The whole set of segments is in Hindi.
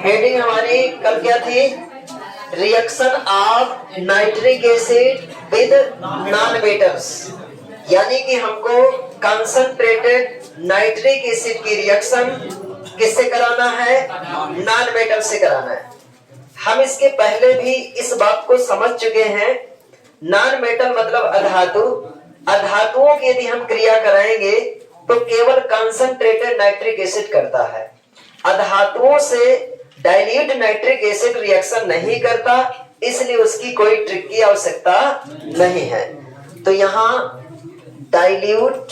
हेडिंग हमारी कल क्या थी? Reaction of nitric acid with non metals, यानी कि हमको कंसंट्रेटेड नाइट्रिक एसिड की रिएक्शन किससे कराना है? नॉन मेटल से कराना है। हम इसके पहले भी इस बात को समझ चुके हैं। नॉन मेटल मतलब अधातु। अधातुओं की यदि हम क्रिया कराएंगे तो केवल कंसंट्रेटेड नाइट्रिक एसिड करता है। अधातुओं से डाइल्यूट नाइट्रिक एसिड रिएक्शन नहीं करता, इसलिए उसकी कोई ट्रिक की आवश्यकता नहीं है। तो यहां डाइल्यूट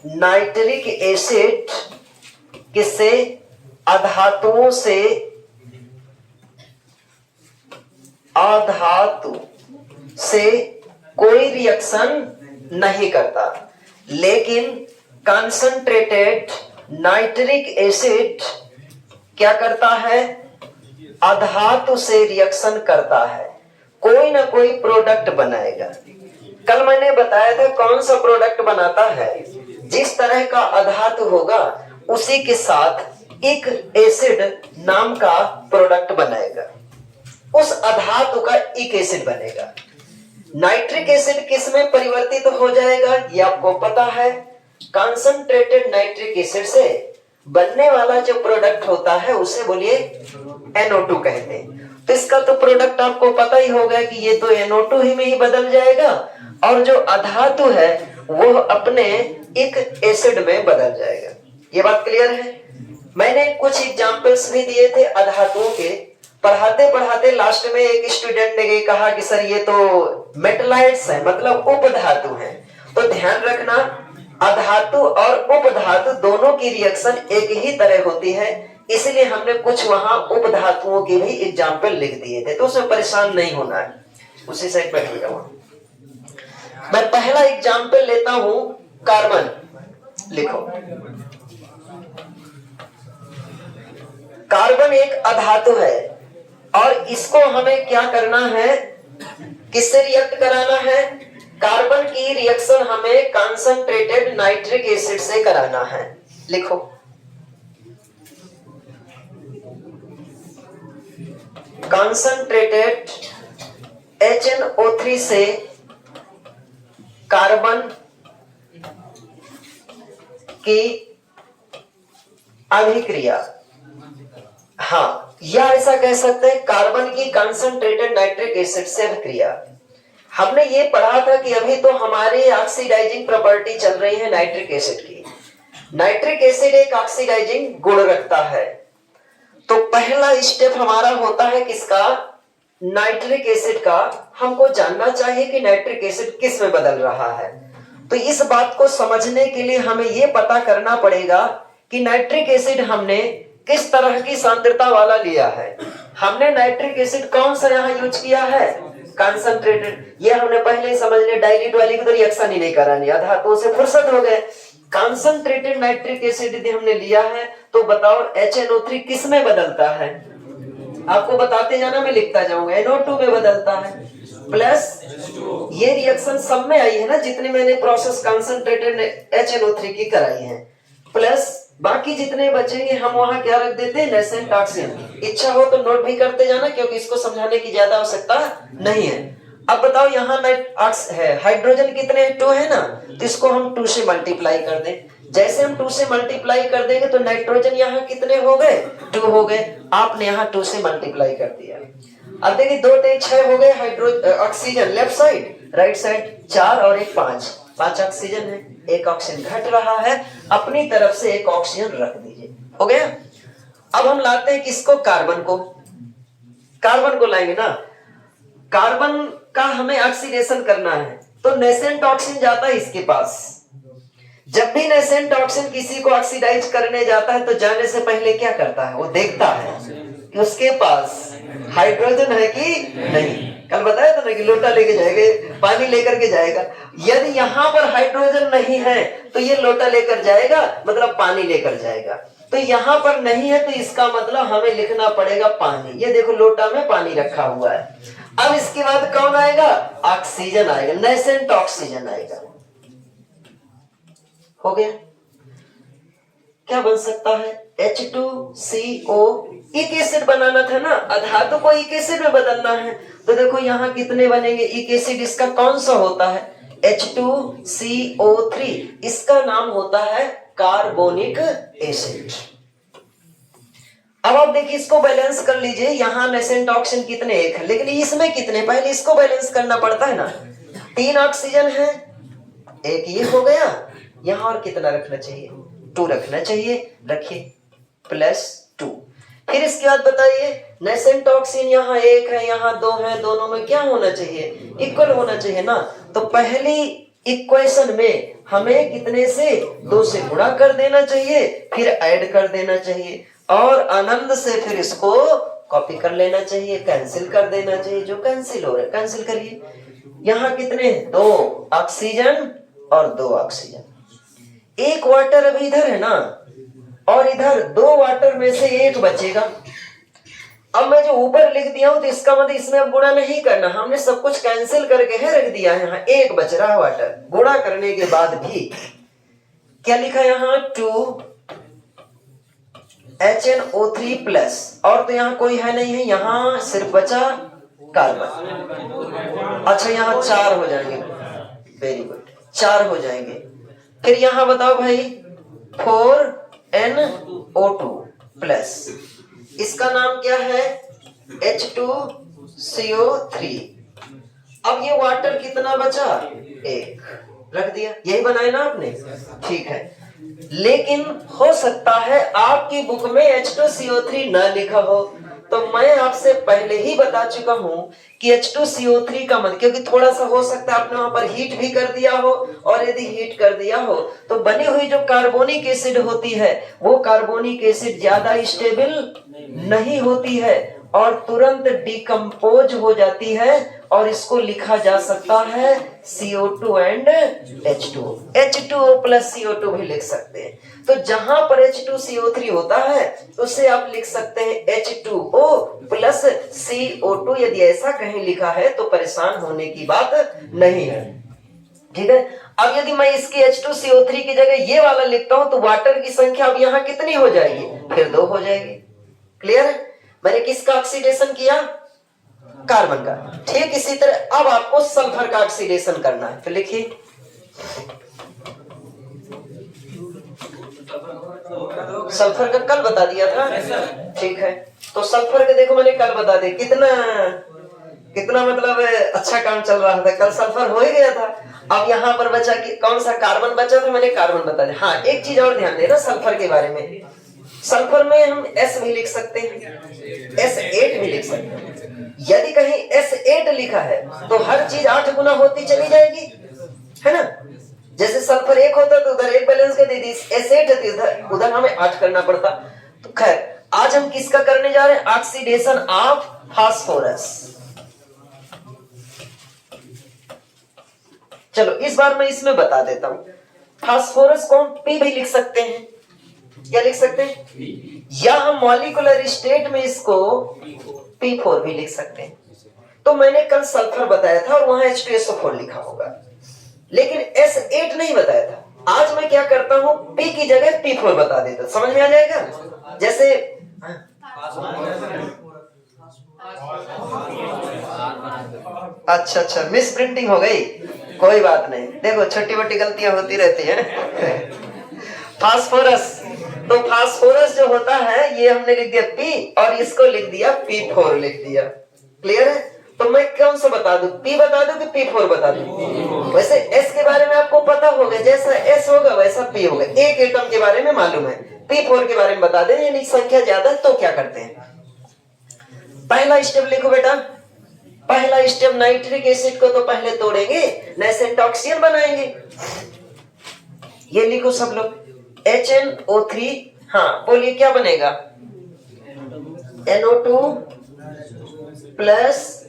नाइट्रिक एसिड किससे? अधातुओं से, अधातु से कोई रिएक्शन नहीं करता, लेकिन कंसंट्रेटेड नाइट्रिक एसिड क्या करता है? अधातु से रिएक्शन करता है, कोई ना कोई प्रोडक्ट बनाएगा। कल मैंने बताया था कौन सा प्रोडक्ट बनाता है? जिस तरह का अधातु होगा उसी के साथ एक एसिड नाम का प्रोडक्ट बनाएगा, उस अधातु का एक एसिड बनेगा। नाइट्रिक एसिड किस में परिवर्तित हो जाएगा ये आपको पता है। कंसंट्रेटेड नाइट्रिक एसिड से बनने वाला जो प्रोडक्ट होता है उसे बोलिए NO2 कहते हैं। तो इसका तो प्रोडक्ट आपको पता ही होगा कि ये तो NO2 ही में ही बदल जाएगा, और जो अधातु है वो अपने एक एसिड में बदल जाएगा। ये बात क्लियर है? मैंने कुछ एग्जांपल्स भी दिए थे अधातुओं के। पढ़ाते पढ़ाते लास्ट में एक स्टूडेंट ने ये कहा कि सर ये तो मेटलाइट्स है, मतलब उपधातु है। तो ध्यान रखना, अधातु और उपधातु दोनों की रिएक्शन एक ही तरह होती है, इसलिए हमने कुछ वहां उपधातुओं के भी एग्जाम्पल लिख दिए थे, तो उसमें परेशान नहीं होना है। उसी साइड बैठ जाओ। मैं पहला एग्जाम्पल लेता हूं, कार्बन। लिखो, कार्बन एक अधातु है और इसको हमें क्या करना है? किससे रिएक्ट कराना है? कार्बन की रिएक्शन हमें कंसंट्रेटेड नाइट्रिक एसिड से कराना है। लिखो, कंसंट्रेटेड HNO3 से कार्बन की अभिक्रिया। हाँ, या ऐसा कह सकते हैं कार्बन की कंसंट्रेटेड नाइट्रिक एसिड से अभिक्रिया। हमने ये पढ़ा था कि अभी तो हमारे ऑक्सीडाइजिंग प्रॉपर्टी चल रही है नाइट्रिक एसिड की। नाइट्रिक एसिड एक ऑक्सीडाइजिंग गुण रखता है। तो पहला स्टेप हमारा होता है किसका? नाइट्रिक एसिड का। हमको जानना चाहिए कि नाइट्रिक एसिड किस में बदल रहा है। तो इस बात को समझने के लिए हमें यह पता करना पड़ेगा कि नाइट्रिक एसिड हमने किस तरह की सांद्रता वाला लिया है। हमने नाइट्रिक एसिड कौन सा यहाँ यूज किया है? कंसंट्रेटेड। ये हमने पहले ही समझ लिया, डाइल्यूट वाली को तो रिएक्शन ही नहीं करानी, अधातुओं से फुर्सत हो गए। कंसंट्रेटेड नाइट्रिक एसिड यदि हमने लिया है तो बताओ HNO3 किस में बदलता है? आपको बताते जाना, मैं लिखता जाऊंगा। NO2 में बदलता है। प्लस ये रिएक्शन सब में आई है ना, जितने मैंने प्रोसेस कंसंट्रेटेड HNO3 की कराई है, प्लस बाकी जितने बचेंगे हम वहां क्या रख देते हैं? Nascent oxygen. इच्छा हो तो नोट भी करते जाना, क्योंकि इसको समझाने की ज्यादा आवश्यकता नहीं है। अब बताओ यहाँ है हाइड्रोजन कितने? 2 है ना, तो इसको हम 2 से मल्टीप्लाई कर दें। जैसे हम 2 से मल्टीप्लाई कर देंगे तो नाइट्रोजन यहाँ कितने हो गए? 2 हो गए। आपने यहाँ 2 से मल्टीप्लाई कर दिया। अब देखिए 2 × 6 हो गए hydrogen, oxygen left side, right side 4 और 1 5 ऑक्सीजन है। एक ऑक्सीजन घट रहा है, अपनी तरफ से एक ऑक्सीजन रख दीजिए। हो गया। अब हम लाते हैं किसको? कार्बन को। कार्बन को लाएंगे ना, कार्बन का हमें ऑक्सीडेशन करना है, तो नेसेंट ऑक्सीजन जाता है इसके पास। जब भी नेसेंट ऑक्सीजन किसी को ऑक्सीडाइज करने जाता है तो जाने से पहले क्या करता है? वो देखता है कि उसके पास हाइड्रोजन है कि नहीं। कल बताया था ना कि लोटा लेके जाएगा, पानी लेकर के जाएगा। यदि यहाँ पर हाइड्रोजन नहीं है तो ये लोटा लेकर जाएगा, मतलब पानी लेकर जाएगा। तो यहाँ पर नहीं है तो इसका मतलब हमें लिखना पड़ेगा पानी। ये देखो लोटा में पानी रखा हुआ है। अब इसके बाद कौन आएगा? ऑक्सीजन आएगा, नेसेंट ऑक्सीजन आएगा। हो गया। क्या बन सकता है, H2CO। इक एसिड बनाना था ना, धातु को इक एसिड में बदलना है, तो देखो यहाँ कितने बनेंगे इक एसिड। इसका कौन सा होता है, H2CO3। इसका नाम होता है कार्बोनिक एसिड। अब आप देखिए इसको बैलेंस कर लीजिए, यहाँ नेसेंट ऑक्सीजन कितने, एक है, लेकिन इसमें कितने, पहले इसको बैलेंस करना पड़ता है ना। 3 ऑक्सीजन है, एक ये हो गया, यहाँ और कितना रखना चाहिए, 2 रखना चाहिए, रखिए +2। फिर इसके बाद बताइए नेसेंट ऑक्सीजन यहाँ 1 है, यहाँ 2 है, दोनों में क्या होना चाहिए, इक्वल होना चाहिए ना। तो पहली इक्वेशन में हमें कितने से, 2 से गुणा कर देना चाहिए, फिर ऐड कर देना चाहिए, और आनंद से फिर इसको कॉपी कर लेना चाहिए, कैंसिल कर देना चाहिए। जो कैंसिल हो रहा है कैंसिल करिए। यहाँ कितने, 2 ऑक्सीजन और 2 ऑक्सीजन। 1 वाटर अभी इधर है ना, और इधर 2 वाटर में से 1 बचेगा। अब मैं जो ऊपर लिख दिया हूं तो इसका मतलब इसमें अब गुणा नहीं करना, हमने सब कुछ कैंसिल करके है रख दिया है। यहाँ 1 बच रहा है वाटर, गुणा करने के बाद भी क्या लिखा यहाँ 2 HNO3+, और तो यहाँ कोई है नहीं है, यहाँ सिर्फ बचा कार्बन। अच्छा यहाँ 4 हो जाएंगे, वेरी गुड, 4 हो जाएंगे। फिर यहाँ बताओ भाई 4NO2+, इसका नाम क्या है, H2CO3। अब ये वाटर कितना बचा, 1 रख दिया, यही बनाया ना आपने, ठीक है। लेकिन हो सकता है आपकी बुक में H2CO3 न लिखा हो, तो मैं आपसे पहले ही बता चुका हूं कि H2CO3 का मतलब, क्योंकि थोड़ा सा हो सकता है आपने वहां पर हीट भी कर दिया हो, और यदि हीट कर दिया हो तो बनी हुई जो कार्बोनिक एसिड होती है वो कार्बोनिक एसिड ज्यादा स्टेबल नहीं होती है और तुरंत डिकम्पोज हो जाती है, और इसको लिखा जा सकता है CO2 and H2O। H2O+ CO2 भी लिख सकते हैं। तो जहां पर H2CO3 होता है उसे आप लिख सकते हैं H2O+ CO2। यदि ऐसा कहीं लिखा है तो परेशान होने की बात नहीं है, ठीक है। अब यदि मैं इसकी H2CO3 की जगह ये वाला लिखता हूं तो वाटर की संख्या अब यहाँ कितनी हो जाएगी, फिर 2 हो जाएगी। क्लियर है, मैंने किसका ऑक्सीडेशन किया, कार्बन का। ठीक इसी तरह अब आपको सल्फर का ऑक्सीडेशन करना है, तो लिखिए सल्फर का कल बता दिया था, ठीक है। तो सल्फर का देखो मैंने कल बता दिया, कितना मतलब अच्छा काम चल रहा था, कल सल्फर हो ही गया था। अब यहाँ पर बचा कि कौन सा, कार्बन बचा था, मैंने कार्बन बता दिया। हाँ एक चीज और ध्यान देना सल्फर के बारे में, सल्फर में हम S भी लिख सकते हैं, S8 भी लिख सकते हैं। यदि कहीं S8 लिखा है तो हर चीज 8 गुना होती चली जाएगी, है ना। जैसे सल्फर 1 होता तो उधर 1 बैलेंस कर दी, S8 है तो उधर हमें 8 करना पड़ता। तो खैर आज हम किसका करने जा रहे हैं, ऑक्सीडेशन ऑफ फास्फोरस। चलो इस बार मैं इसमें बता देता हूं, फास्फोरस को हम P भी लिख सकते हैं, क्या लिख सकते हैं, या हम मॉलिक्यूलर स्टेट में इसको P4 भी लिख सकते हैं। तो मैंने कल सल्फर बताया था और वहां H2SO4 लिखा होगा, लेकिन S8 नहीं बताया था। आज मैं क्या करता हूं, P की जगह P4 बता देता, समझ में आ जाएगा। जैसे अच्छा मिस प्रिंटिंग हो गई, कोई बात नहीं, देखो छोटी मोटी गलतियां होती रहती हैं। फास्फोरस, तो फास्फोरस जो होता है ये हमने लिख दिया P और इसको लिख दिया P4 लिख दिया। क्लियर है, तो मैं कौन सा बता दूं, P बता दूं कि P4 बता दूं। वैसे S के बारे में आपको पता होगा, जैसा S होगा वैसा P होगा। एक एटम के बारे में मालूम है, P4 के बारे में बता दें, यानी संख्या ज्यादा तो क्या करते हैं। पहला स्टेप लिखो बेटा, पहला स्टेप नाइट्रिक एसिड को तो पहले तोड़ेंगे, नेसेंट ऑक्सीजन बनाएंगे। ये लिखो सब लोग, HNO3, हाँ बोलिए क्या बनेगा, NO2 प्लस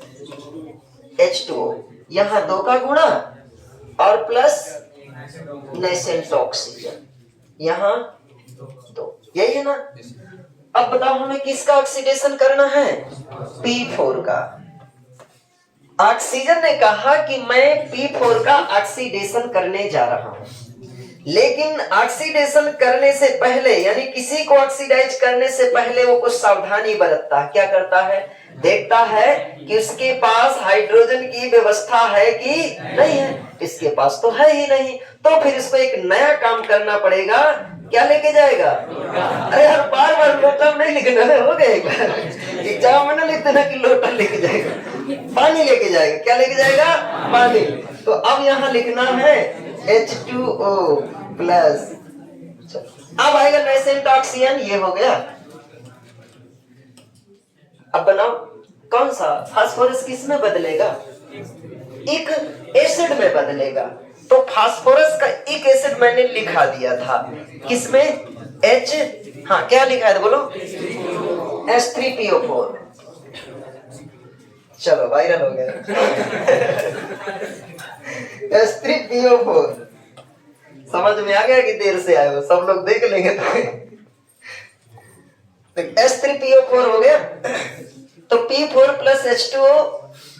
H2O, यहां 2 का गुणा और प्लस नेसेंट ऑक्सीजन, यहां 2, यही है ना। अब बताओ हमें किसका ऑक्सीडेशन करना है, P4 का। ऑक्सीजन ने कहा कि मैं P4 का ऑक्सीडेशन करने जा रहा हूं, लेकिन ऑक्सीडेशन करने से पहले यानी किसी को ऑक्सीडाइज करने से पहले वो कुछ सावधानी बरतता है। क्या करता है? देखता है कि उसके पास हाइड्रोजन की व्यवस्था है कि नहीं है। इसके पास तो है ही नहीं, तो फिर इसको एक नया काम करना पड़ेगा। क्या लेके जाएगा? अरे यार बार बार लोटा नहीं लिखना है, हो गया एग्जाम में ना लिखते ना कि लोटा लेके जाएगा, पानी लेके जाएगा। क्या लेके जाएगा? पानी। तो अब यहाँ लिखना है H2O प्लस। अब आएगा नाइसेंट ऑक्सीजन, ये हो गया। अब बनाओ कौन सा फास्फोरस किस में बदलेगा? एक एसिड में बदलेगा। तो फास्फोरस का एक एसिड मैंने लिखा दिया था, किसमें? H, हाँ क्या लिखा है बोलो? H3PO4। चलो वायरल हो गया H3PO4 समझ में आ गया कि देर से आए हो? सब लोग देख लेंगे तो H3PO4 हो गया। तो P4 प्लस H2O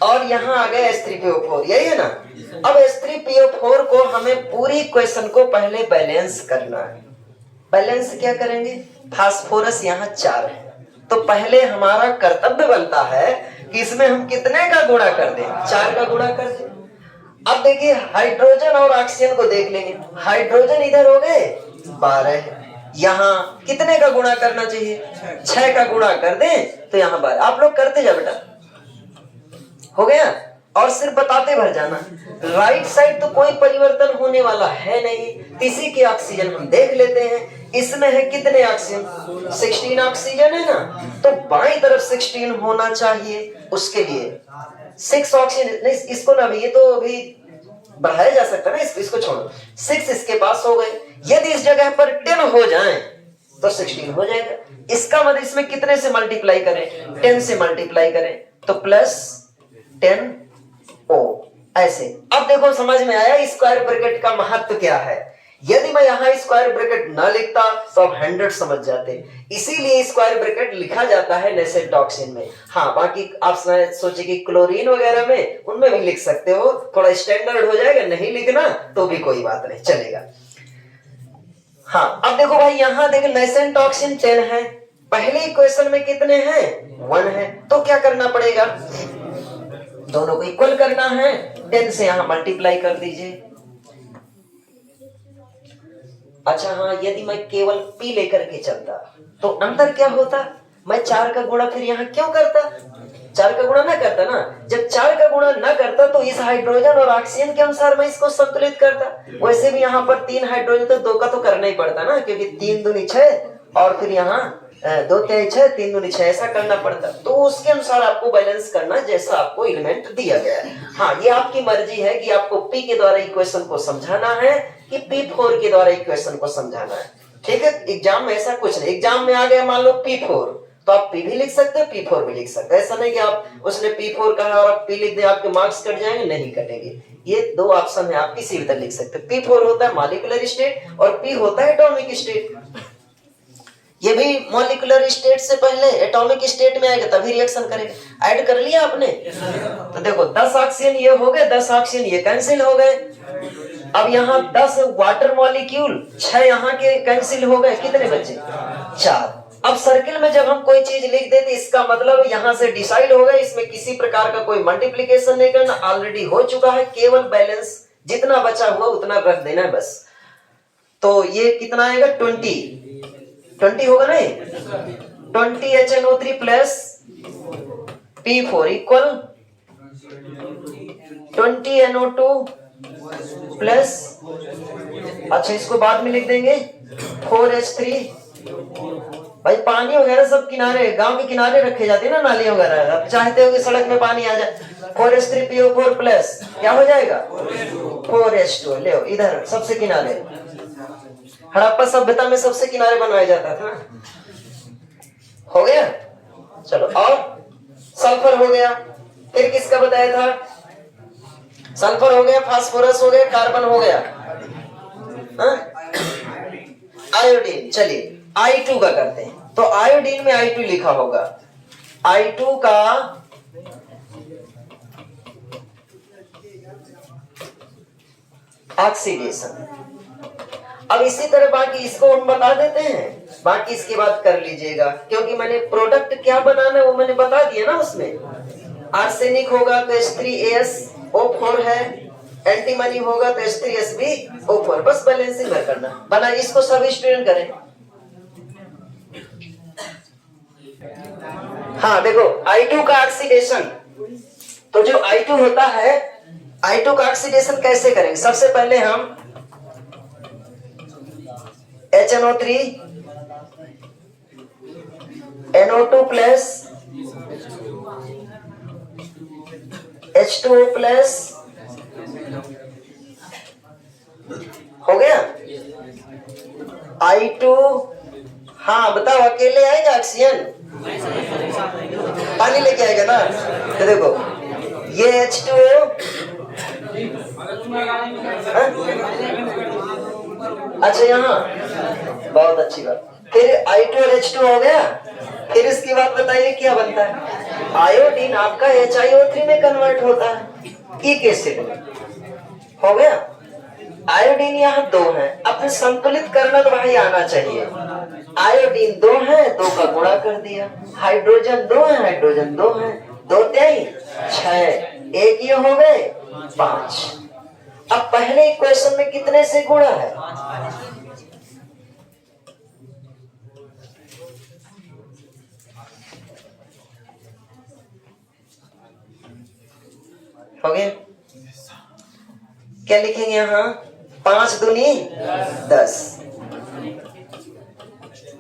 और यहाँ आ गया H3PO4, यही है ना। अब H3PO4 को हमें पूरी क्वेश्चन को पहले बैलेंस करना है। बैलेंस क्या करेंगे? फास्फोरस यहाँ 4 है, तो पहले हमारा कर्तव्य बनता है कि इसमें हम कितने का गुणा कर दें? 4 का गुणा कर दें। अब देखिए हाइड्रोजन और ऑक्सीजन को देख लेंगे। हाइड्रोजन इधर हो गए 12, यहाँ कितने का गुणा करना चाहिए? 6 का गुणा कर दें तो यहाँ 12। आप लोग करते जा बेटा, हो गया। और सिर्फ बताते भर जाना। राइट साइड तो कोई परिवर्तन होने वाला है नहीं। तीसरी के ऑक्सीजन हम देख लेते हैं। इसमें है कितने ऑक्सीजन? 16 ऑक्सीजन है ना, तो बाईं तरफ 16 होना चाहिए। उसके लिए 6 ऑक्सीजन नहीं, इसको ना ये तो अभी बढ़ाया जा सकता है ना, इसको छोड़ो। 6 इसके पास हो गए। यदि इस जगह पर 10 हो जाए तो 16 हो जाएगा। इसका मतलब इसमें कितने से मल्टीप्लाई करें? 10 से मल्टीप्लाई करें तो प्लस 10O ऐसे। अब देखो समझ में आया स्क्वायर ब्रैकेट का महत्व क्या है। यदि मैं यहाँ स्क्वायर ब्रैकेट ना लिखता तो आप 100 समझ जाते, इसीलिए स्क्वायर ब्रैकेट लिखा जाता है नेसेंट ऑक्सीजन में। हाँ बाकी आप सोचे कि क्लोरीन वगैरह में उनमें भी लिख सकते हो, थोड़ा स्टैंडर्ड हो जाएगा। नहीं लिखना तो भी कोई बात नहीं, चलेगा। हाँ अब देखो भाई यहाँ देखो नेसेंट ऑक्सीजन 10 है, पहले क्वेश्चन में कितने हैं? 1 है। तो क्या करना पड़ेगा? दोनों को इक्वल करना है। 10 से यहाँ मल्टीप्लाई कर दीजिए। अच्छा हाँ, यदि मैं केवल P लेकर के चलता तो अंतर क्या होता? मैं 4 का गुणा फिर यहाँ क्यों करता? 4 का गुणा ना करता ना। जब 4 का गुणा ना करता तो इस हाइड्रोजन और ऑक्सीजन के अनुसार मैं इसको संतुलित करता। वैसे भी यहाँ पर 3 हाइड्रोजन तो 2 का तो करना ही पड़ता ना, क्योंकि 3 दूनी 6 और फिर यहाँ 2 3 6 3 दूनी 6 ऐसा करना पड़ता। तो उसके अनुसार आपको बैलेंस करना जैसा आपको एलिमेंट दिया गया है। हाँ ये आपकी मर्जी है कि आपको P के द्वारा इक्वेशन को समझाना है कि P4 के द्वारा इक्वेशन को समझाना है। ठीक है, एग्जाम में ऐसा कुछ नहीं। एग्जाम में आ गया मान लो P4 तो आप P भी लिख सकते हो, P4 भी लिख सकते हो। ऐसा नहीं कि आप उसने P4 कहा और आप P लिख दे, आपके मार्क्स कट जाएंगे, नहीं कटेंगे। ये 2 ऑप्शन है, आप किसी भी तरह लिख सकते हो। P4 होता है मॉलिक्यूलर स्टेट और P होता है एटॉमिक स्टेट। ये भी मॉलिक्यूलर स्टेट से पहले एटॉमिक स्टेट में आएगा तभी रिएक्शन करेगा। ऐड कर लिया आपने? तो देखो 10 ऑक्सीजन ये हो गए, 10 ऑक्सीजन ये कैंसिल हो गए। अब यहाँ 10 वाटर मॉलिक्यूल 6 यहाँ के कैंसिल हो गए, कितने बचे? 4। अब सर्किल में जब हम कोई चीज लिख देते इसका मतलब यहाँ से डिसाइड हो गया, इसमें किसी प्रकार का कोई मल्टीप्लीकेशन नहीं करना, ऑलरेडी हो चुका है। केवल बैलेंस जितना बचा हुआ उतना रख देना है बस। तो ये कितना आएगा? 20 होगा नहीं? 20 HNO3 plus P4 equal 20 NO2 plus, अच्छा इसको बाद में लिख देंगे 4H3। भाई पानी वगैरह सब किनारे, गांव के किनारे रखे जाते हैं ना नाली वगैरह। अब चाहते हो कि सड़क में पानी आ जाए। 4H3PO4 प्लस क्या हो जाएगा? 4H2। ले इधर सबसे किनारे, हड़प्पा सभ्यता में सबसे किनारे बनवाया जाता था। हो गया? चलो और सल्फर हो गया, फिर किसका बताया था? सल्फर हो गया, फास्फोरस हो गया, कार्बन हो गया, आयोडीन। चलिए I2 का करते हैं। तो आयोडीन में I2 लिखा होगा। I2 का ऑक्सीडेशन, अब इसी तरह बाकी इसको हम बता देते हैं, बाकी इसकी बात कर लीजिएगा, क्योंकि मैंने प्रोडक्ट क्या बनाना है वो मैंने बता दिया ना। उसमें आर्सेनिक होगा तो H3AsO4 है, एंटीमनी होगा तो H3SbO4, बस बैलेंसिंग भर करना बना। इसको सभी स्टूडेंट करें। हाँ देखो I2 का ऑक्सीडेशन, तो जो I2 होता है, I2 का ऑक्सीडेशन कैसे करेंगे? सबसे पहले हम HNO3 NO2 plus H2O plus हो गया I2। हाँ बताओ, अकेले आएगा ऑक्सीजन? पानी लेके आएगा ना। तो देखो ये H2O, अच्छा यहाँ बहुत अच्छी बात। फिर I2 और H2 हो गया। फिर इसकी बात बताइए क्या बनता है? आयोडीन आपका HiO3 में कन्वर्ट होता है एक एसिड में। हो गया। आयोडीन यहाँ 2 है, अब संतुलित करना तो भाई आना चाहिए। आयोडीन 2 है, 2 का गुणा कर दिया। हाइड्रोजन 2 है, हाइड्रोजन 2 है, 2 त्याई 6, एक ये हो गए 5। अब पहले इक्वेशन में कितने से गुणा है? हो गया। क्या लिखेंगे यहाँ? 5 दूनी 10,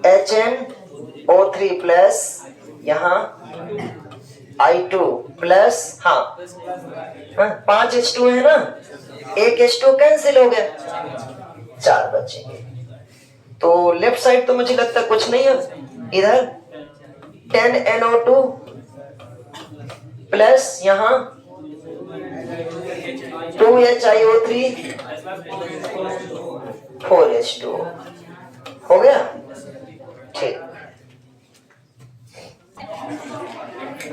HNO3 प्लस यहाँ I2 प्लस, हाँ 5 H2 है ना, एक H2 कैंसिल हो गया, 4 बचेंगे। तो लेफ्ट साइड तो मुझे लगता कुछ नहीं है। इधर 10NO2 प्लस यहाँ 2HiO3 4H2 हो गया। ठीक।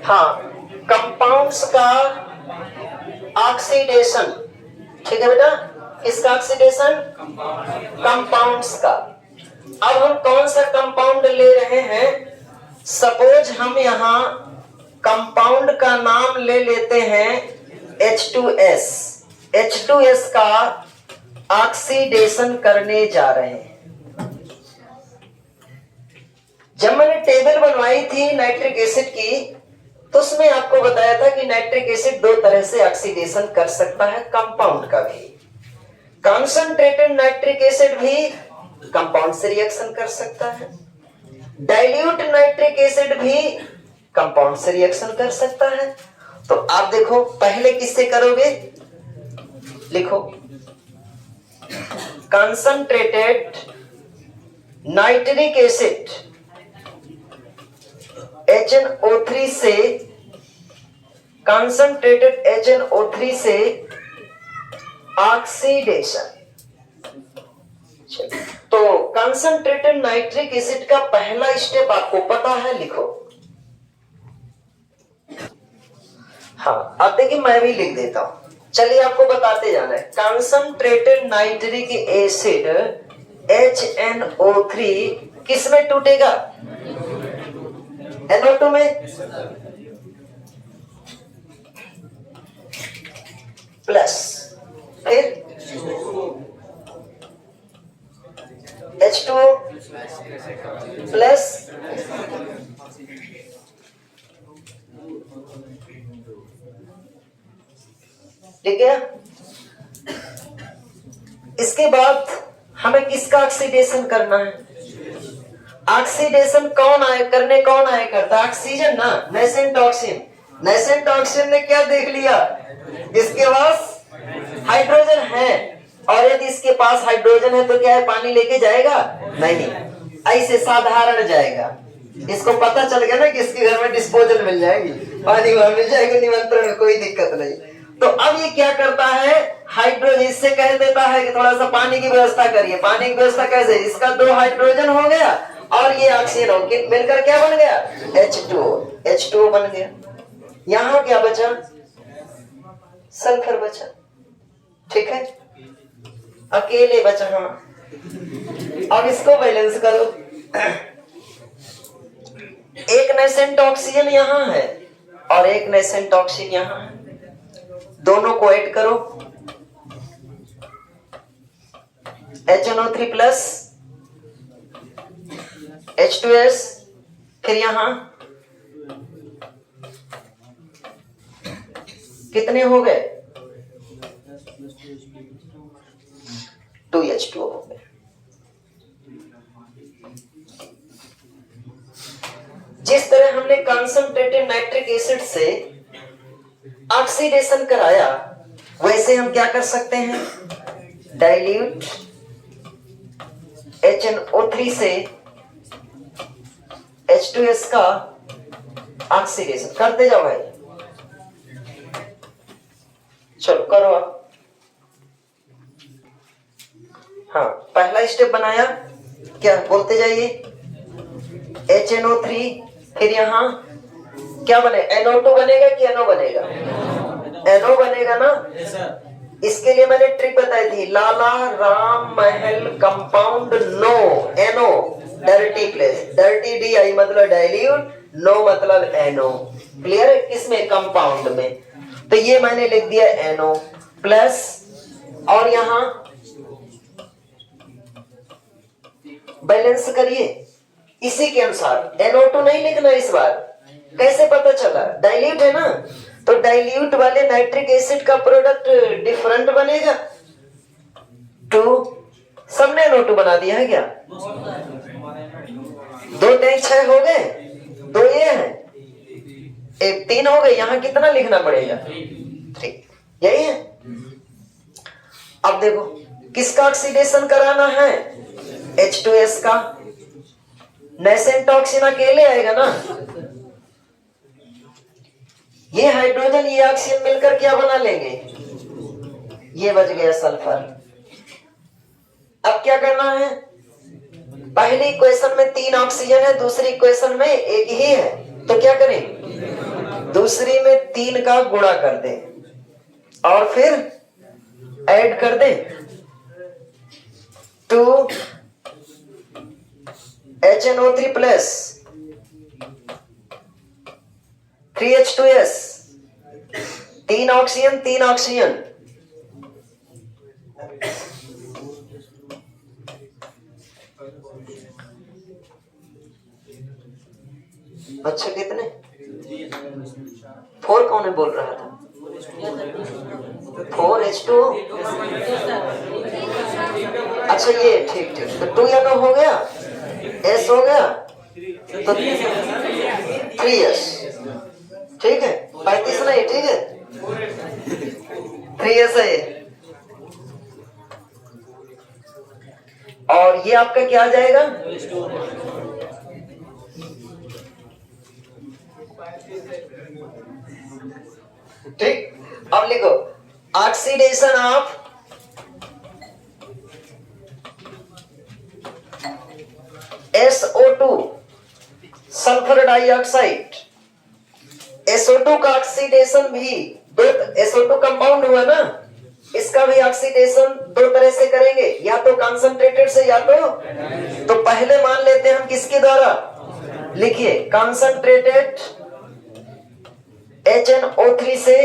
हाँ, कंपाउंड्स का ऑक्सीडेशन, ठीक है बेटा, किसका ऑक्सीडेशन? कंपाउंड्स का। अब हम कौन सा कंपाउंड ले रहे हैं? सपोज हम यहाँ कंपाउंड का नाम ले लेते हैं H2S। H2S का ऑक्सीडेशन करने जा रहे हैं। जब मैंने टेबल बनवाई थी नाइट्रिक एसिड की, तो उसमें आपको बताया था कि नाइट्रिक एसिड 2 तरह से ऑक्सीडेशन कर सकता है, कंपाउंड का भी। कॉन्सेंट्रेटेड नाइट्रिक एसिड भी कंपाउंड से रिएक्शन कर सकता है, डाइल्यूट नाइट्रिक एसिड भी कंपाउंड से रिएक्शन कर सकता है। तो आप देखो पहले किससे करोगे? लिखो कॉन्सेंट्रेटेड नाइट्रिक एसिड HNO3 से, कॉन्सेंट्रेटेड HNO3 से ऑक्सीडेशन। तो कॉन्सेंट्रेटेड नाइट्रिक एसिड का पहला स्टेप आपको पता है, लिखो। हाँ अब देखिए मैं भी लिख देता हूं, चलिए आपको बताते जाना है। कॉन्सेंट्रेटेड नाइट्रिक एसिड HNO3 किस में टूटेगा? NO2 में, प्लस फिर H2O प्लस, ठीक है। इसके बाद हमें किसका ऑक्सीडेशन करना है? ऑक्सीडेशन कौन आए करने, कौन आए करता? ऑक्सीजन ना, नेसेंट ऑक्सीजन। नेसेंट ऑक्सीजन ने क्या देख लिया? जिसके पास हाइड्रोजन है, और यदि इसके पास हाइड्रोजन है तो क्या है, पानी लेके जाएगा? नहीं, ऐसे साधारण जाएगा। इसको पता चल गया ना कि इसके घर में डिस्पोजल मिल जाएगी, पानी वहां मिल जाएगा, निमंत्रण में कोई दिक्कत नहीं। तो अब ये क्या करता है? हाइड्रोजन इससे कह देता है कि थोड़ा सा पानी की व्यवस्था करिए। पानी की व्यवस्था कैसे? इसका 2 हाइड्रोजन हो गया और ये ऑक्सीजन हो गया, मिलकर क्या बन गया? H2O बन गया। यहाँ क्या बचा? सल्फर बचा, ठीक है, अकेले बचा। हाँ अब इसको बैलेंस करो। एक नेसेंट ऑक्सीजन यहां है और एक नेसेंट ऑक्सीजन यहां है, दोनों को ऐड करो। HNO3 प्लस H2S, फिर यहां कितने हो गए? 2H2O हो गए। जिस तरह हमने कंसंट्रेटेड नाइट्रिक एसिड से ऑक्सीडेशन कराया, वैसे हम क्या कर सकते हैं? डाइल्यूट HNO3 से H2S का ऑक्सीडेशन करते जाओ भाई। चलो करो आप। हाँ, पहला स्टेप बनाया, क्या बोलते जाइए? HNO3, फिर यहां क्या बने? NO2 बनेगा कि NO बनेगा? NO बनेगा ना। इसके लिए मैंने ट्रिक बताई थी, लाला राम महल compound no, NO dirty place, dirty DI मतलब डाइल्यूट, नो मतलब NO। क्लियर है? किसमें? कंपाउंड में। तो ये मैंने लिख दिया NO प्लस, और यहां बैलेंस करिए इसी के अनुसार। NO2 नहीं लिखना इस बार। कैसे पता चला? डाइल्यूट है ना, तो डाइल्यूट वाले नाइट्रिक एसिड का प्रोडक्ट डिफरेंट बनेगा। 2 सबने NO2 बना दिया है क्या? 2 टैंक 6 हो गए, 2 ये है, एक 3 हो गए। यहां कितना लिखना पड़ेगा? 3। यही है। अब देखो किसका ऑक्सीडेशन कराना है? H2S का। नेसेंट ऑक्सीजन अकेले आएगा ना, ये हाइड्रोजन ये ऑक्सीजन मिलकर क्या बना लेंगे? ये बच गया सल्फर। अब क्या करना है? पहली इक्वेशन में 3 ऑक्सीजन है, दूसरी इक्वेशन में एक ही है, तो क्या करें? दूसरी में 3 का गुणा कर दें और फिर ऐड कर दें। 2 HNO3 plus 3H2S, 3 oxygen 3 oxygen, अच्छा कितने? 4 कौन है बोल रहा था? 4H2O। अच्छा ये ठीक ठीक, तो 2 NO हो गया, S हो गया, तो 3S। ठीक है, 35 नहीं, ठीक है, 3S है ये। और ये आपका क्या आ जाएगा? ठीक। अब लिखो oxidation of SO2 sulphur dioxide. SO2 का ऑक्सीडेशन भी SO2 कंपाउंड हुआ ना, इसका भी ऑक्सीडेशन 2 तरह से करेंगे, या तो कंसंट्रेटेड से या तो पहले मान लेते हैं हम किसके द्वारा? लिखिए कंसंट्रेटेड HNO3 से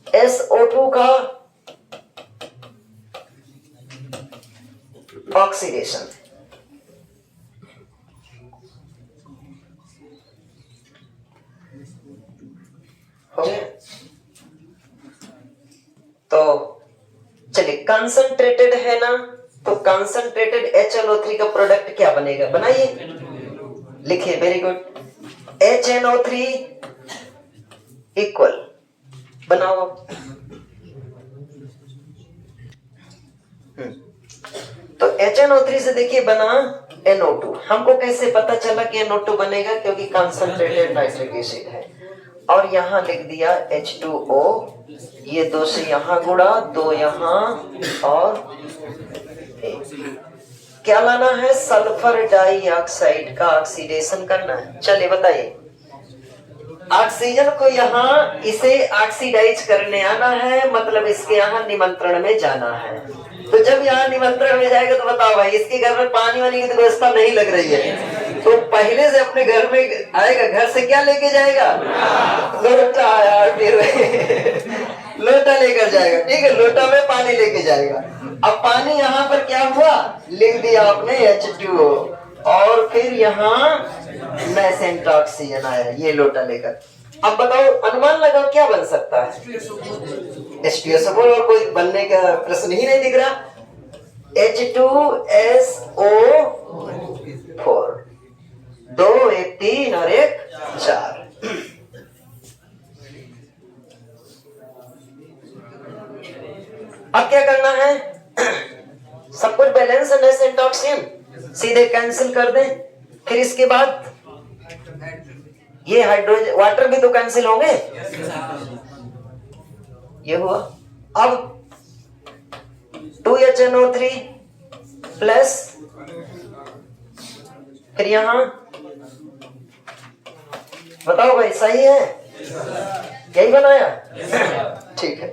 SO2 का ऑक्सीडेशन। हो गया? तो चलिए कंसंट्रेटेड है ना, तो कंसंट्रेटेड HNO3 का प्रोडक्ट क्या बनेगा? बनाइए, लिखिए। Very good. HNO3 इक्वल बनाओ। तो HNO3 से देखिए बना NO2। हमको कैसे पता चला कि NO2 बनेगा? क्योंकि कंसंट्रेटेड नाइट्रिक एसिड है। और यहां लिख दिया H2O, ये 2 से यहां गुणा, 2 यहां, और क्या लाना है? सल्फर डाइऑक्साइड का ऑक्सीडेशन करना है। चलिए बताइए, ऑक्सीजन को यहाँ इसे ऑक्सीडाइज करने आना है, मतलब इसके यहाँ निमंत्रण में जाना है। तो जब यहाँ निमंत्रण में जाएगा तो बताओ भाई, इसके घर में पानी वानी की तो व्यवस्था नहीं लग रही है, तो पहले से अपने घर में आएगा, घर से क्या लेके जाएगा? लोटा। यार फिर लोटा लेकर जाएगा, ठीक है, लोटा में पानी लेके जाएगा। अब पानी यहाँ पर क्या हुआ, लिख दिया आपने H2O, और फिर यहाँ नेसेंट ऑक्सीजन आया ये लोटा लेकर। अब बताओ, अनुमान लगाओ क्या बन सकता है? H2SO4, और कोई बनने का प्रश्न ही नहीं दिख रहा। H2SO4, 2 1 3 और 1 4। अब क्या करना है? सब कुछ बैलेंस है, नेसेंट ऑक्सीजन सीधे कैंसिल कर दें। फिर इसके बाद ये हाइड्रोजन वाटर भी तो कैंसिल होंगे, ये हुआ। अब 2HNO3 प्लस, फिर यहां बताओ भाई सही है, यही बनाया? ठीक है।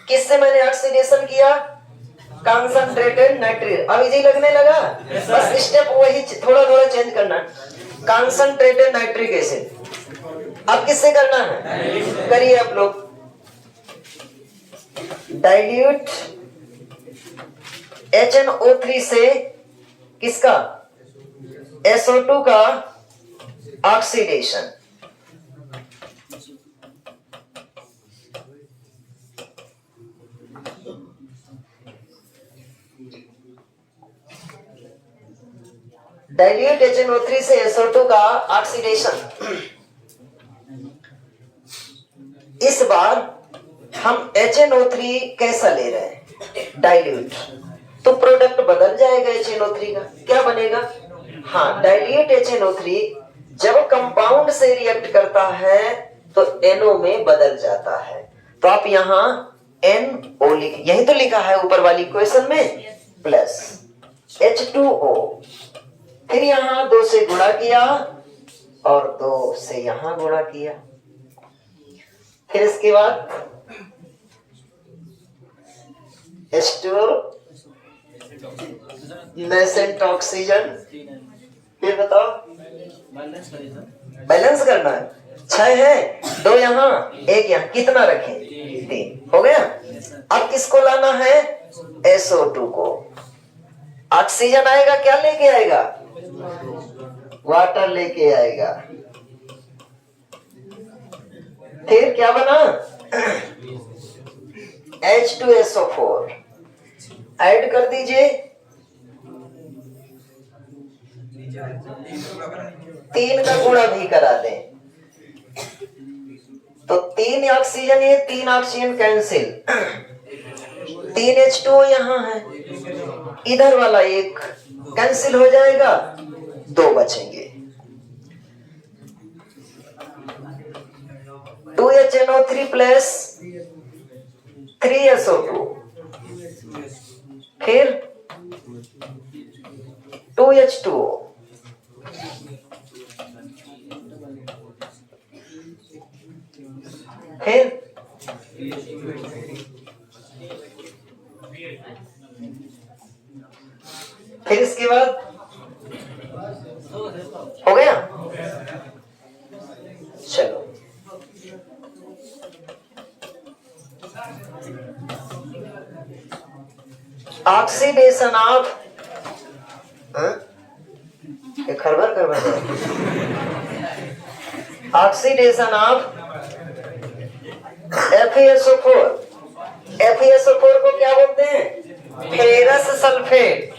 किससे मैंने ऑक्सीडेशन किया? Concentrated nitrate. अब इजी लगने लगा, बस स्टेप वही थोड़ा थोड़ा चेंज करना है। Concentrated nitric acid. अब किससे करना है? करिए आप लोग। डाइल्यूट HNO3 से किसका? SO2 का ऑक्सीडेशन। डाइल्यूट HNO3 से SO2 का ऑक्सीडेशन। इस बार हम HNO3 कैसा ले रहे हैं? डाइल्यूट, तो प्रोडक्ट बदल जाएगा HNO3 का। क्या बनेगा? हाँ, डाइल्यूट HNO3 जब कंपाउंड से रिएक्ट करता है तो NO में बदल जाता है। तो आप यहाँ NO लिख, यही तो लिखा है ऊपर वाली इक्वेशन में, प्लस H2O, फिर यहां 2 से गुणा किया और 2 से यहां गुणा किया। फिर इसके बाद H2O, नेसेंट ऑक्सीजन। फिर बताओ, बैलेंस करना है। 6 है, 2 यहाँ 1 यहाँ, कितना रखें? 3 हो गया। अब किसको लाना है? SO2 को। ऑक्सीजन आएगा, क्या लेके आएगा? वाटर लेके आएगा। फिर क्या बना? H2SO4 ऐड कर दीजिए। 3 का गुणा भी करा दें तो 3 ऑक्सीजन, ये 3 ऑक्सीजन कैंसिल, 3 H2O यहाँ है, इधर वाला 1 कैंसिल हो जाएगा, 2 बचेंगे। 2HNO3 प्लस 3SO2, फिर 2H2O, फिर इसके बाद हो गया। चलो, ऑक्सीडेशन ऑफ खरबर ऑक्सीडेशन ऑफ FeSO4। FeSO4 को क्या बोलते हैं? Ferrous sulphate.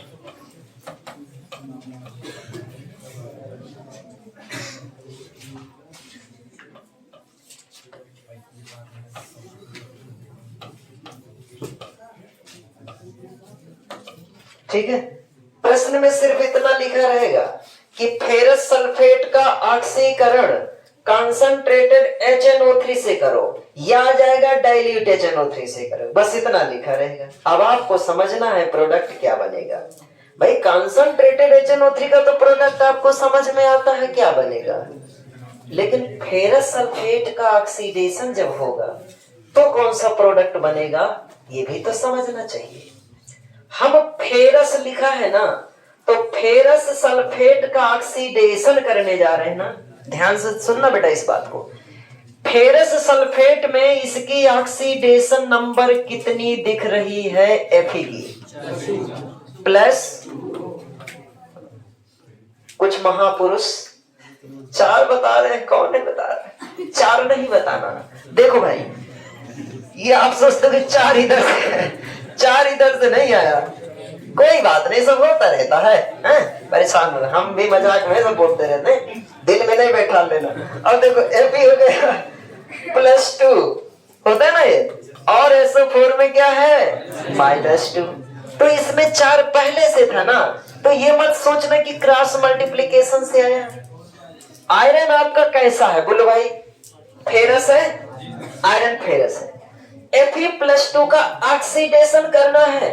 ठीक है, प्रश्न में सिर्फ इतना लिखा रहेगा कि फेरस सल्फेट का ऑक्सीकरण कंसंट्रेटेड HNO3 से करो, या आ जाएगा डाइल्यूट HNO3 से करो, बस इतना लिखा रहेगा। अब आपको समझना है प्रोडक्ट क्या बनेगा। भाई कंसंट्रेटेड HNO3 का तो प्रोडक्ट आपको समझ में आता है क्या बनेगा, लेकिन फेरस सल्फेट का ऑक्सीडेशन जब होगा तो कौन सा प्रोडक्ट बनेगा ये भी तो समझना चाहिए। हम फेरस लिखा है ना, तो फेरस सल्फेट का ऑक्सीडेशन करने जा रहे हैं ना। ध्यान से सुनना बेटा इस बात को। फेरस सल्फेट में इसकी ऑक्सीडेशन नंबर कितनी दिख रही है? Fe की प्लस, कुछ महापुरुष 4 बता रहे हैं, कौन है बता रहा है? 4 नहीं बताना। देखो भाई, ये आप सोचते हो कि 4 इधर से है, 4 इधर से नहीं आया, कोई बात नहीं, सब होता रहता है, परेशान हो, हम भी मजाक में सब बोलते रहते हैं, दिल में नहीं बैठा लेना। अब देखो Fe हो गया +2, होता है ना ये, और SO4 में क्या है? -2। तो इसमें 4 पहले से था ना, तो ये मत सोचना कि क्रॉस मल्टीप्लीकेशन से आया। आयरन आपका कैसा है बोलो भाई? फेरस है, आयरन फेरस है। Fe+2 का ऑक्सीडेशन करना है,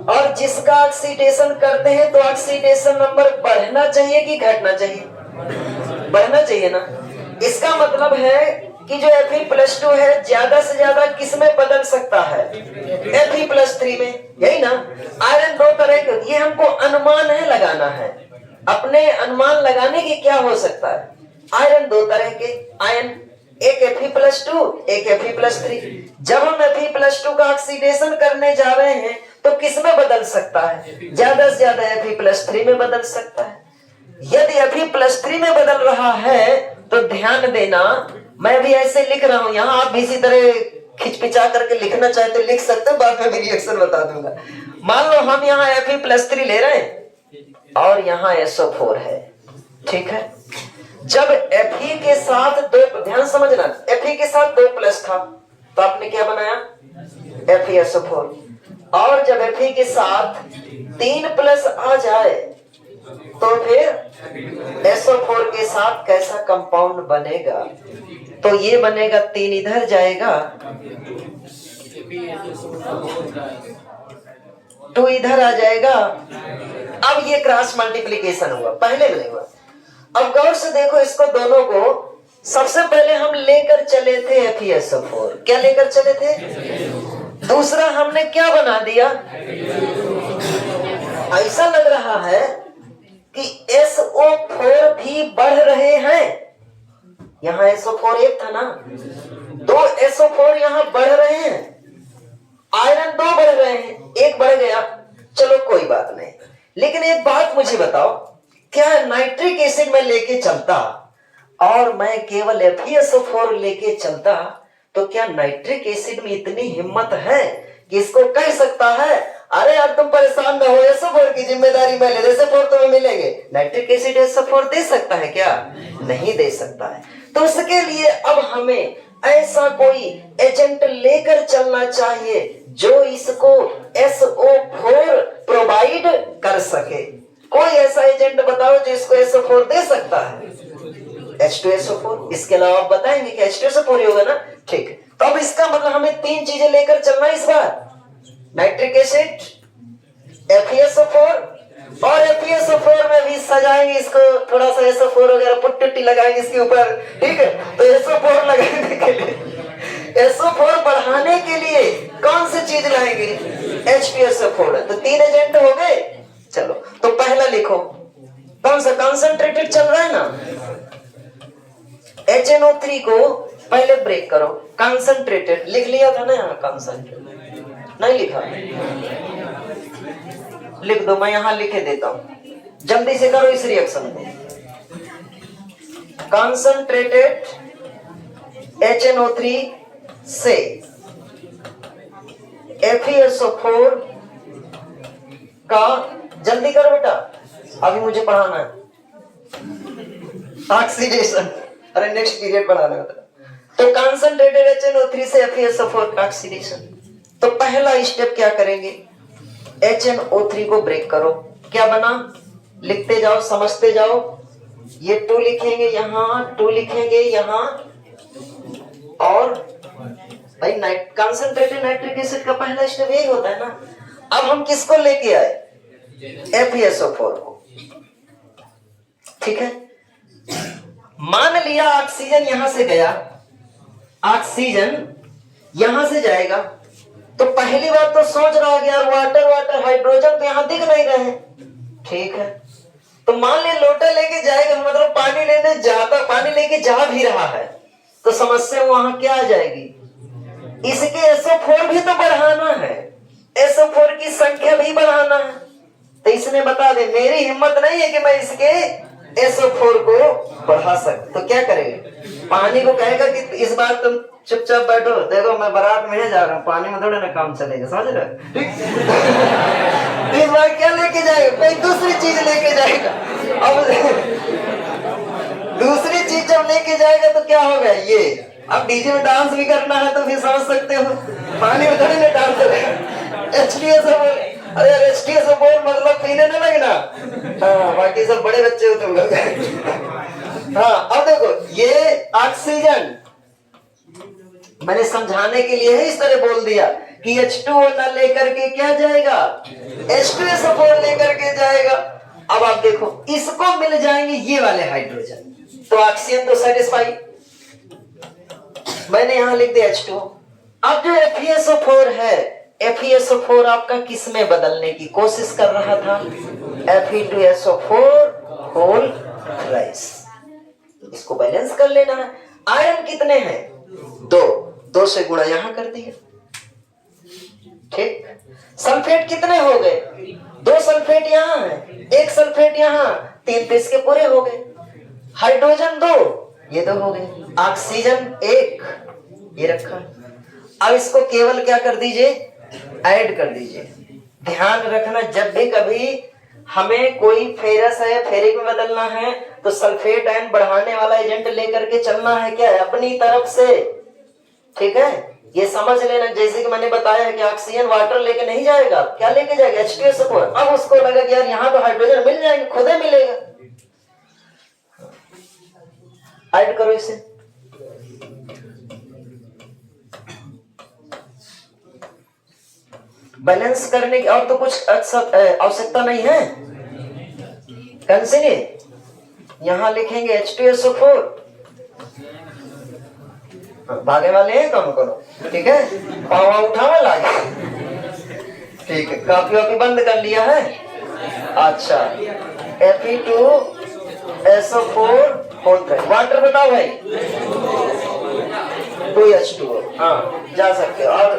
और जिसका ऑक्सीडेशन करते हैं तो ऑक्सीडेशन नंबर बढ़ना चाहिए कि घटना चाहिए? बढ़ना चाहिए ना। इसका मतलब है कि जो Fe+2 है ज्यादा से ज्यादा किस में बदल सकता है? Fe+3 में, यही ना। आयरन 2 तरह के, ये हमको अनुमान है लगाना है, अपने अनुमान लगाने की क्या हो सकता है। आयरन 2 तरह के आयन, एक Fe+2, एक Fe+3। जब हम Fe+2 का ऑक्सीडेशन करने जा रहे हैं तो किस में बदल सकता है? ज्यादा से ज्यादा Fe+3 में बदल सकता है। यदि Fe+3 में बदल रहा है तो ध्यान देना, मैं भी ऐसे लिख रहा हूं यहाँ, आप भी इसी तरह खिचपिचा करके लिखना चाहे तो लिख सकते हो, बाद में भी रिएक्शन बता दूंगा। मान लो हम यहाँ Fe+3 ले रहे हैं और यहाँ SO4 है, ठीक है। जब Fe के साथ 2, ध्यान समझना, Fe के साथ 2+ था तो आपने क्या बनाया? FeSO4। और जब Fe के साथ 3+ आ जाए तो फिर SO4 के साथ कैसा कंपाउंड बनेगा? तो ये बनेगा, 3 इधर जाएगा, 2 इधर आ जाएगा। अब ये क्रॉस मल्टीप्लीकेशन हुआ, पहले नहीं हुआ। अब गौर से देखो इसको, दोनों को सबसे पहले हम लेकर चले थे FeSO4, क्या लेकर चले थे? दूसरा हमने क्या बना दिया? ऐसा लग रहा है कि SO4 भी बढ़ रहे हैं। यहाँ SO4 एक था ना, 2 SO4 यहाँ बढ़ रहे हैं, आयरन 2 बढ़ रहे हैं, 1 बढ़ गया, चलो कोई बात नहीं। लेकिन एक बात मुझे बताओ, क्या नाइट्रिक एसिड में लेके चलता और मैं केवल FeSO4 लेके चलता, तो क्या नाइट्रिक एसिड में इतनी हिम्मत है कि इसको कह सकता है अरे यार तुम परेशान ना हो, SO4 की जिम्मेदारी मैं ले, SO4 तुम्हें मिलेंगे? नाइट्रिक एसिड SO4 दे सकता है क्या? नहीं दे सकता है। तो उसके लिए अब हमें ऐसा कोई एजेंट लेकर चलना चाहिए जो इसको SO4 प्रोवाइड कर सके। कोई ऐसा एजेंट बताओ जो इसको SO4 दे सकता है। H2SO4, इसके अलावा आप बताएंगे कि H2SO4 ही होगा ना, ठीक है। तो अब इसका मतलब हमें 3 चीजें लेकर चलना है इस बार, नाइट्रिक एसिड, FeSO4, और FeSO4 में भी सजाएंगे इसको, थोड़ा सा SO4 वगैरह पुट्टी लगाएंगे इसके ऊपर, ठीक है। तो SO4 लगाने के लिए, SO4 बढ़ाने के लिए कौन सी चीज लाएंगे? H2SO4। तो 3 एजेंट हो गए। चलो तो पहला लिखो, कौन सा? कंसंट्रेटेड चल रहा है ना, HNO3 को पहले ब्रेक करो, कंसंट्रेटेड लिख लिया था ना यहाँ, कंसंट्रेटेड नहीं लिखा? लिख दो, मैं यहाँ लिखे देता हूं, जल्दी से करो इस रिएक्शन को। कंसंट्रेटेड HNO3 से FeSO4 का, जल्दी करो बेटा, अभी मुझे पढ़ाना है ऑक्सीडेशन, अरे नेक्स्ट पीरियड पढ़ाना है। तो कंसंट्रेटेड HNO3 से FeSO4 का ऑक्सीडेशन। तो पहला स्टेप क्या करेंगे? HNO3 को ब्रेक करो, क्या बना? लिखते जाओ, समझते जाओ। ये 2 लिखेंगे यहाँ, 2 लिखेंगे यहाँ, और भाई कंसंट्रेटेड नाइट्रिक एसिड का पहला स्टेप यही होता है ना। अब हम किसको लेके आए? FeSO4 को, ठीक है। मान लिया ऑक्सीजन यहां से गया, ऑक्सीजन यहां से जाएगा, तो पहली बात तो सोच रहा है यार वाटर वाटर हाइड्रोजन तो यहाँ दिख नहीं रहे। ठीक है, तो मान ले लोटा लेके जाएगा, मतलब पानी लेने जाता, पानी लेके जा भी रहा है, तो समस्या वहां क्या आ जाएगी? इसके SO4 भी तो बढ़ाना है, SO4 की संख्या भी बढ़ाना है। तो इसने बता दे मेरी हिम्मत नहीं है कि मैं इसके SO4 को बढ़ा सकता, तो क्या करेगा? पानी को कहेगा कि इस बार तुम चुपचाप बैठो, देखो मैं बारात में जा रहा हूँ, पानी में थोड़ा ना काम चलेगा, समझ रहे? तो इस बार क्या लेके जाएगा? कोई दूसरी चीज लेके जाएगा। अब दूसरी चीज जब लेके जाएगा तो क्या होगा? ये अब डीजे में डांस भी करना है तो फिर समझ सकते हो, पानी में थोड़ी ना डांस करेगा। H2SO4, अरे H2SO4 मतलब पीने ना लगना। हाँ, बाकी सब बड़े बच्चे हो तुम लोग। हाँ, अब देखो ये ऑक्सीजन मैंने समझाने के लिए है इस तरह बोल दिया कि H2O ना लेकर के क्या जाएगा? H2SO4 लेकर के जाएगा। अब आप देखो इसको मिल जाएंगे ये वाले हाइड्रोजन, तो ऑक्सीजन तो सेटिस्फाई, मैंने यहां लिख दिया H2O। अब जो FeSO4 है, FeSO4 आपका किस में बदलने की कोशिश कर रहा था? Fe2SO4 whole rice. इसको बैलेंस कर लेना है। आयरन कितने हैं? 2 से गुणा यहां कर दिया। ठीक, सल्फेट कितने हो गए? 2 सल्फेट यहां है, 1 सल्फेट यहां, 3 तो इसके पूरे हो गए। हाइड्रोजन 2, ये 2 हो गए। ऑक्सीजन 1 ये रखा। अब इसको केवल क्या कर दीजिए? ऐड कर दीजिए। ध्यान रखना जब भी कभी हमें कोई फेरस है फेरिक में बदलना है तो सल्फेट आयन बढ़ाने वाला एजेंट लेकर के चलना है क्या है? अपनी तरफ से। ठीक है, ये समझ लेना। जैसे कि मैंने बताया है कि ऑक्सीजन वाटर लेके नहीं जाएगा, क्या लेके जाएगा? H2SO4। अब उसको लगा कि यार यहाँ तो हाइड्रोजन मिल जाएंगे, खुद ही मिलेगा, ऐड करो इसे। बैलेंस करने की और तो कुछ आवश्यकता नहीं है। कंसिडर यहां लिखेंगे H2SO4। भागे वाले हैं कौन करो? ठीक है, पावा उठावा लागे। ठीक है, काफी वापी बंद कर लिया है। अच्छा, Fe2SO4 होता है। वाटर बताओ भाई, 2H2O। हाँ, जा सकते हो। और